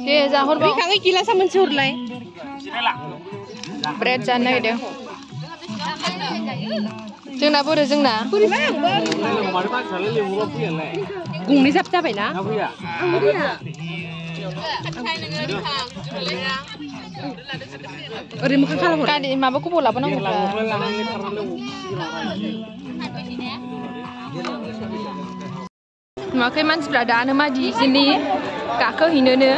दे जाहरबाव खाङै गिला सामोन सुरलाय ब्रेड जानो नागिरदों जोंना बोरो जोंना गंनै जाब जाबायना ओरै मोखां खालामहर गारि माबाखौ बल लाबोनांगौ नुवाखै मानसिफ्रा दानो मादि जोंनि गाखोहैनोनो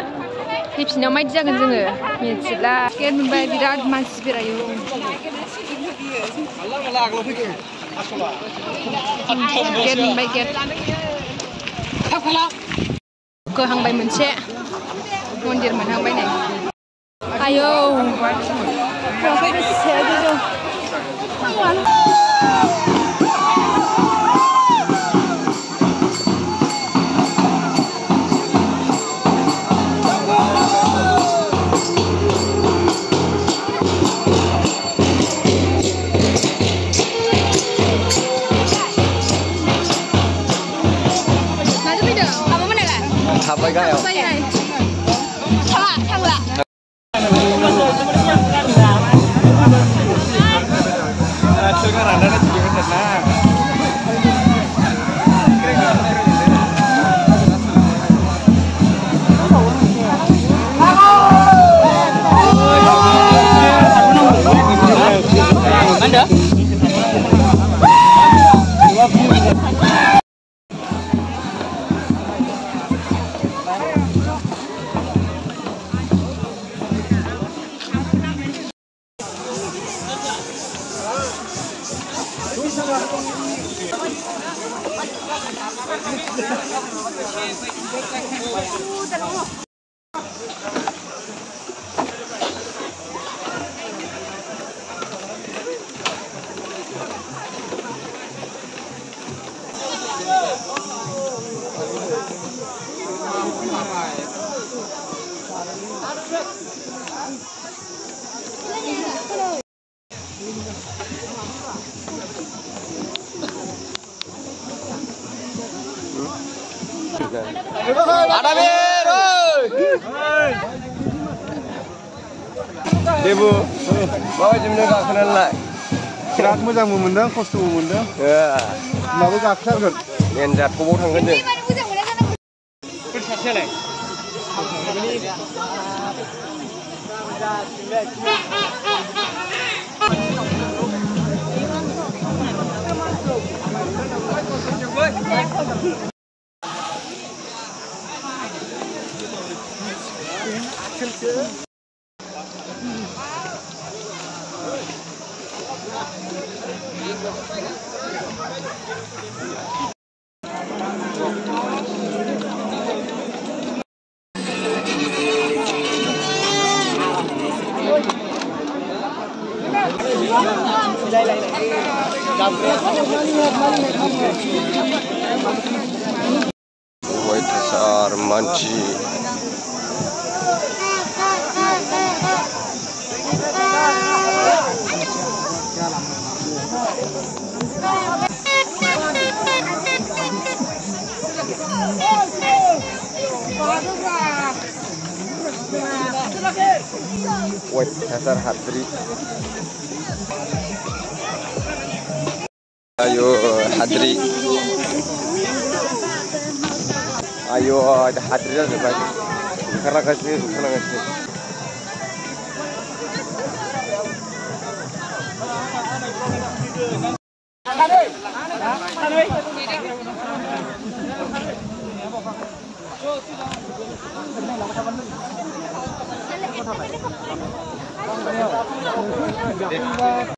फैफिनायाव मायदि जागोन जोङो मिथिला गेट मोनबाय बिराद मानसि बेरायो गेट मोनबाय गेट गोहांबाय मोनसे मन्दिर मोनहांबाय नै आयौ Sampai gayo. Ada bir, Debu, bawa jemnya gak kenal lah. Berat moजां मोनदों, खस्थ'बो मोनदों. माबो गाखोथारगोन. मेनजात खबाव थांगोन जों. सोर सासेयालाय? Woi besar manci. Woi besar Hadri. Ayo Hadri. Ayo ada Hadri dah sebab karena kasih.